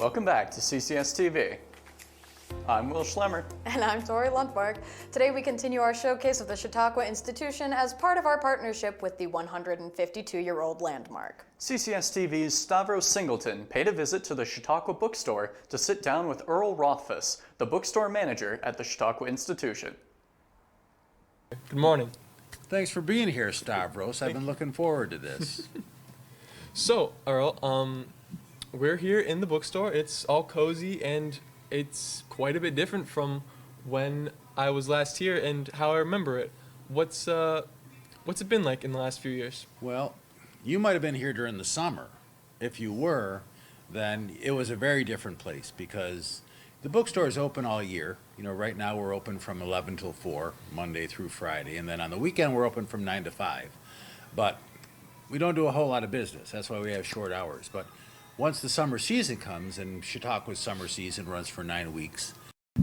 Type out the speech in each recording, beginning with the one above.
Welcome back to CCS-TV. I'm Will Schlemmer. And I'm Tori Lundberg. Today we continue our showcase of the Chautauqua Institution as part of our partnership with the 152-year-old landmark. CCS-TV's Stavros Singleton paid a visit to the Chautauqua Bookstore to sit down with Earl Rothfus, the bookstore manager at the Chautauqua Institution. Good morning. Thanks for being here, Stavros. I've been looking forward to this. So, Earl, we're here in the bookstore. It's all cozy and it's quite a bit different from when I was last here and how I remember it. What's it been like in the last few years? Well, you might have been here during the summer. If you were, then it was a very different place because the bookstore is open all year. You know, right now we're open from 11 till 4, Monday through Friday, and then on the weekend we're open from 9 to 5. But we don't do a whole lot of business. That's why we have short hours. But once the summer season comes, and Chautauqua's summer season runs for 9 weeks,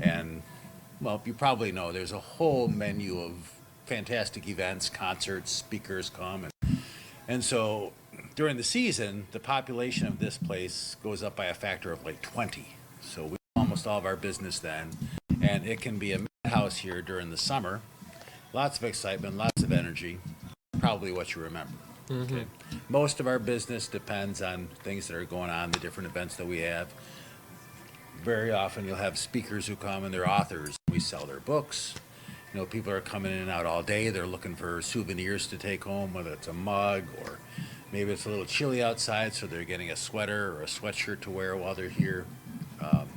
and, well, you probably know there's a whole menu of fantastic events, concerts, speakers come. And so during the season, the population of this place goes up by a factor of like 20. So we do almost all of our business then, and it can be a madhouse here during the summer. Lots of excitement, lots of energy, probably what you remember. Mm-hmm. Okay. Most of our business depends on things that are going on, the different events that we have. Very often you'll have speakers who come and they're authors. We sell their books. You know, people are coming in and out all day. They're looking for souvenirs to take home, whether it's a mug or maybe it's a little chilly outside, so they're getting a sweater or a sweatshirt to wear while they're here.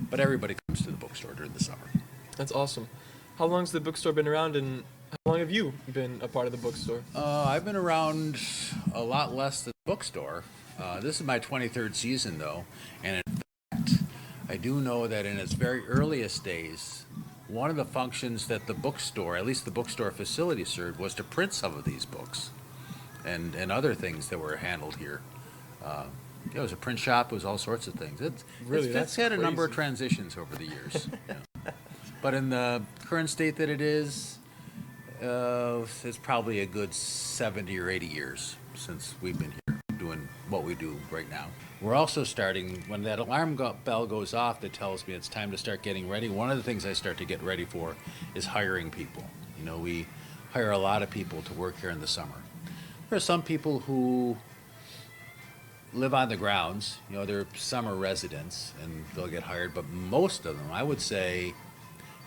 But everybody comes to the bookstore during the summer. That's awesome. How long's the bookstore been around and how long have you been a part of the bookstore? I've been around a lot less than the bookstore. This is my 23rd season, though, and in fact, I do know that in its very earliest days, one of the functions that the bookstore, at least the bookstore facility, served was to print some of these books and other things that were handled here. It was a print shop. It was all sorts of things. It's had a number of transitions over the years. Yeah. But in the current state that it is, it's probably a good 70 or 80 years since we've been here doing what we do right now. We're also starting, when that alarm bell goes off that tells me it's time to start getting ready, one of the things I start to get ready for is hiring people. You know, we hire a lot of people to work here in the summer. There are some people who live on the grounds, you know, they're summer residents and they'll get hired, but most of them, I would say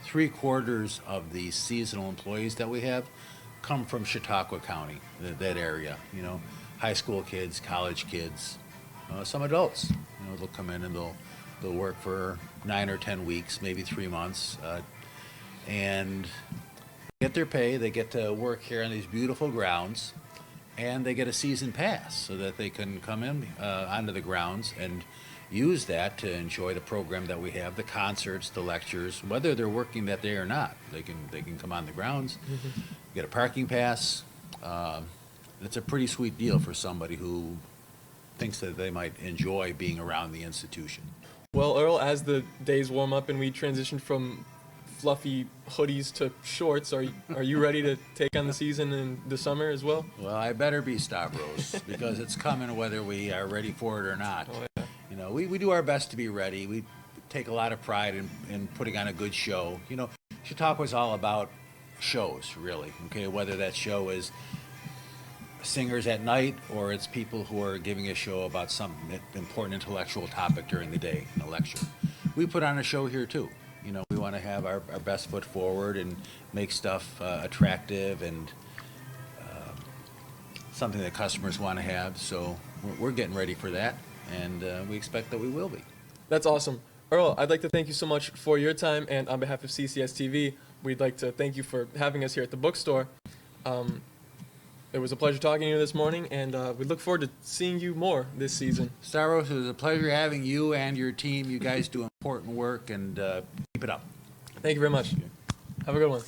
3/4 of the seasonal employees that we have come from Chautauqua County, that area, you know, high school kids, college kids, some adults, you know, they'll come in and they'll work for 9 or 10 weeks, maybe 3 months, and get their pay. They get to work here on these beautiful grounds, and they get a season pass so that they can come in onto the grounds and use that to enjoy the program that we have, the concerts, the lectures, whether they're working that day or not. They can come on the grounds, get a parking pass. It's a pretty sweet deal for somebody who thinks that they might enjoy being around the institution. Well, Earl, as the days warm up and we transition from fluffy hoodies to shorts, are you ready to take on the season in the summer as well? Well, I better be, Stavros, because it's coming whether we are ready for it or not. Oh, yeah. You know, we do our best to be ready. We take a lot of pride in putting on a good show. You know, Chautauqua is all about shows, really, okay? Whether that show is singers at night or it's people who are giving a show about some important intellectual topic during the day in a lecture. We put on a show here, too. You know, we want to have our best foot forward and make stuff attractive and something that customers want to have. So we're getting ready for that, and we expect that we will be. That's awesome. Earl, I'd like to thank you so much for your time, and on behalf of CCS-TV, we'd like to thank you for having us here at the bookstore. It was a pleasure talking to you this morning, and we look forward to seeing you more this season. Stavros, it was a pleasure having you and your team. You guys do important work, and keep it up. Thank you very much. Have a good one.